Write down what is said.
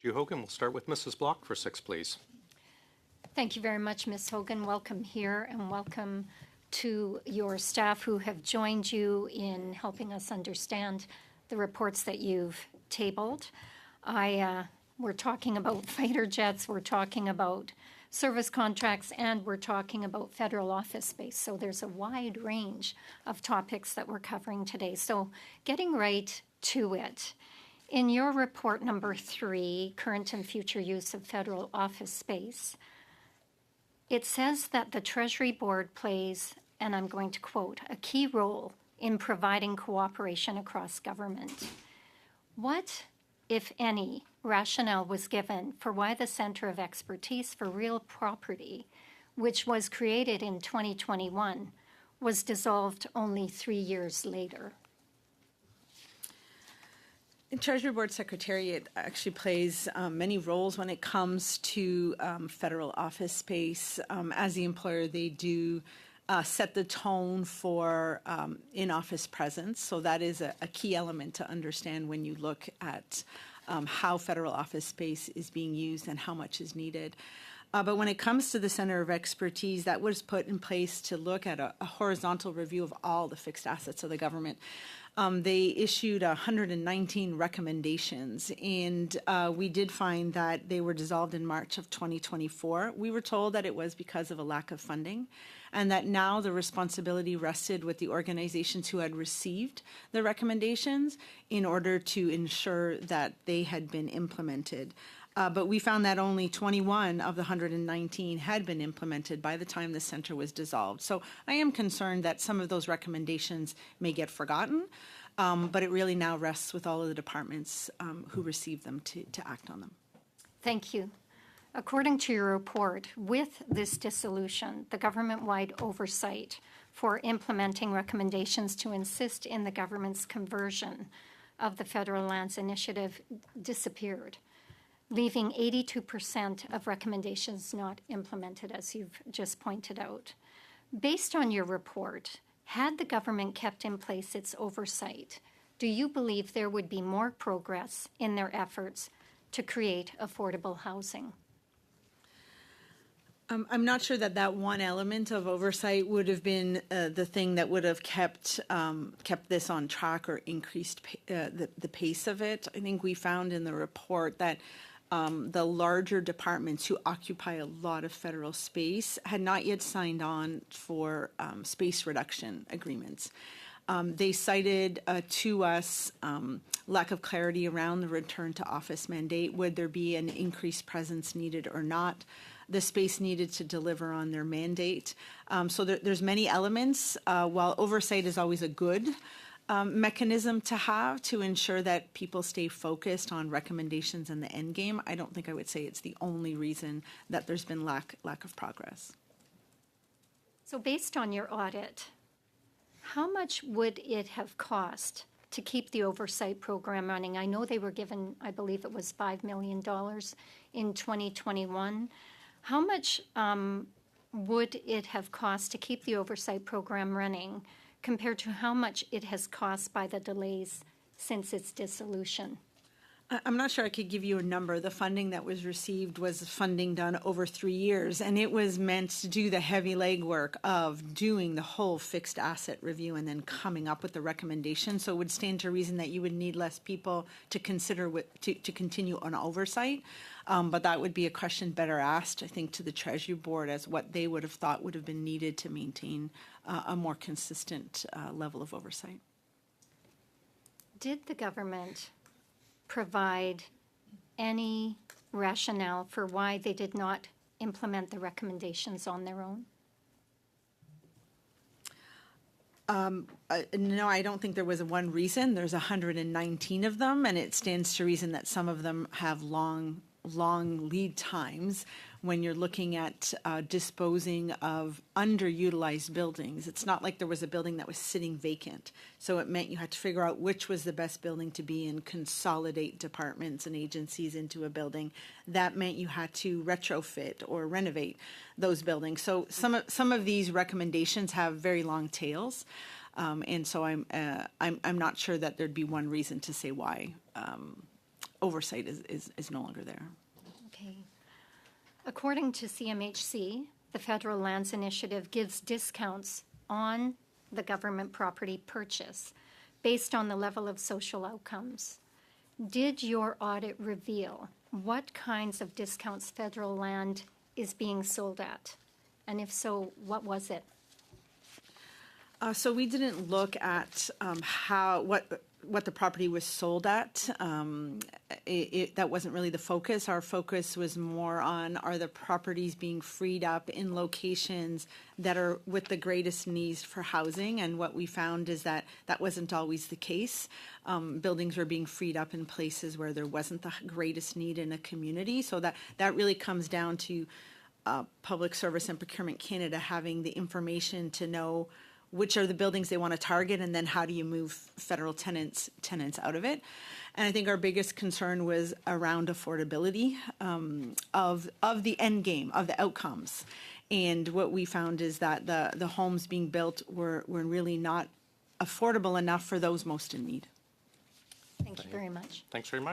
You, Hogan. We'll start with Mrs. Block for 6, please. Thank you very much, Ms. Hogan. Welcome here, and welcome to your staff who have joined you in helping us understand the reports that you've tabled. We're talking about fighter jets, we're talking about service contracts, and we're talking about federal office space. So there's a wide range of topics that we're covering today. So getting right to it. In your report number 3, Current and Future Use of Federal Office Space, it says that the Treasury Board plays, and I'm going to quote, a key role in providing cooperation across government. What, if any, rationale was given for why the Center of Expertise for Real Property, which was created in 2021, was dissolved only 3 years later? The Treasury Board Secretariat actually plays many roles when it comes to federal office space. As the employer, they do set the tone for in-office presence. So that is a key element to understand when you look at how federal office space is being used and how much is needed. But when it comes to the Center of Expertise, that was put in place to look at a horizontal review of all the fixed assets of the government. They issued 119 recommendations, and we did find that they were dissolved in March of 2024. We were told that it was because of a lack of funding, and that now the responsibility rested with the organizations who had received the recommendations in order to ensure that they had been implemented. But we found that only 21 of the 119 had been implemented by the time the center was dissolved. So I am concerned that some of those recommendations may get forgotten, but it really now rests with all of the departments who received them to act on them. Thank you. According to your report, with this dissolution, the government-wide oversight for implementing recommendations to insist in the government's conversion of the Federal Lands Initiative disappeared, leaving 82% of recommendations not implemented, as you've just pointed out. Based on your report, had the government kept in place its oversight, do you believe there would be more progress in their efforts to create affordable housing? I'm not sure that that one element of oversight would have been the thing that would have kept this on track or increased the pace of it. I think we found in the report that the larger departments who occupy a lot of federal space had not yet signed on for space reduction agreements. They cited to us lack of clarity around the return to office mandate. Would there be an increased presence needed or not? The space needed to deliver on their mandate. So there's many elements. While oversight is always a good mechanism to have to ensure that people stay focused on recommendations and the end game, I don't think I would say it's the only reason that there's been lack of progress. So based on your audit, how much would it have cost to keep the oversight program running? I know they were given, I believe it was $5 million in 2021. How much would it have cost to keep the oversight program running compared to how much it has cost by the delays since its dissolution? I'm not sure I could give you a number. The funding that was received was funding done over 3 years, and it was meant to do the heavy legwork of doing the whole fixed asset review and then coming up with the recommendation. So it would stand to reason that you would need less people to consider to continue on oversight. But that would be a question better asked, I think, to the Treasury Board as what they would have thought would have been needed to maintain a more consistent level of oversight. Did the government provide any rationale for why they did not implement the recommendations on their own? No, I don't think there was one reason. There's 119 of them, and it stands to reason that some of them have long lead times when you're looking at disposing of underutilized buildings. It's not like there was a building that was sitting vacant. So it meant you had to figure out which was the best building to be in, consolidate departments and agencies into a building. That meant you had to retrofit or renovate those buildings. So some of these recommendations have very long tails. And so I'm not sure that there'd be one reason to say why oversight is no longer there. Okay. According to CMHC, the Federal Lands Initiative gives discounts on the government property purchase based on the level of social outcomes. Did your audit reveal what kinds of discounts federal land is being sold at? And if so, what was it? So we didn't look at what the property was sold at. That wasn't really the focus. Our focus was more on, are the properties being freed up in locations that are with the greatest needs for housing? And what we found is that that wasn't always the case. Buildings were being freed up in places where there wasn't the greatest need in a community. So that really comes down to Public Service and Procurement Canada having the information to know which are the buildings they want to target, and then how do you move federal tenants out of it. And I think our biggest concern was around affordability of the end game, of the outcomes. And what we found is that the homes being built were really not affordable enough for those most in need. Thank you very much. Thanks very much.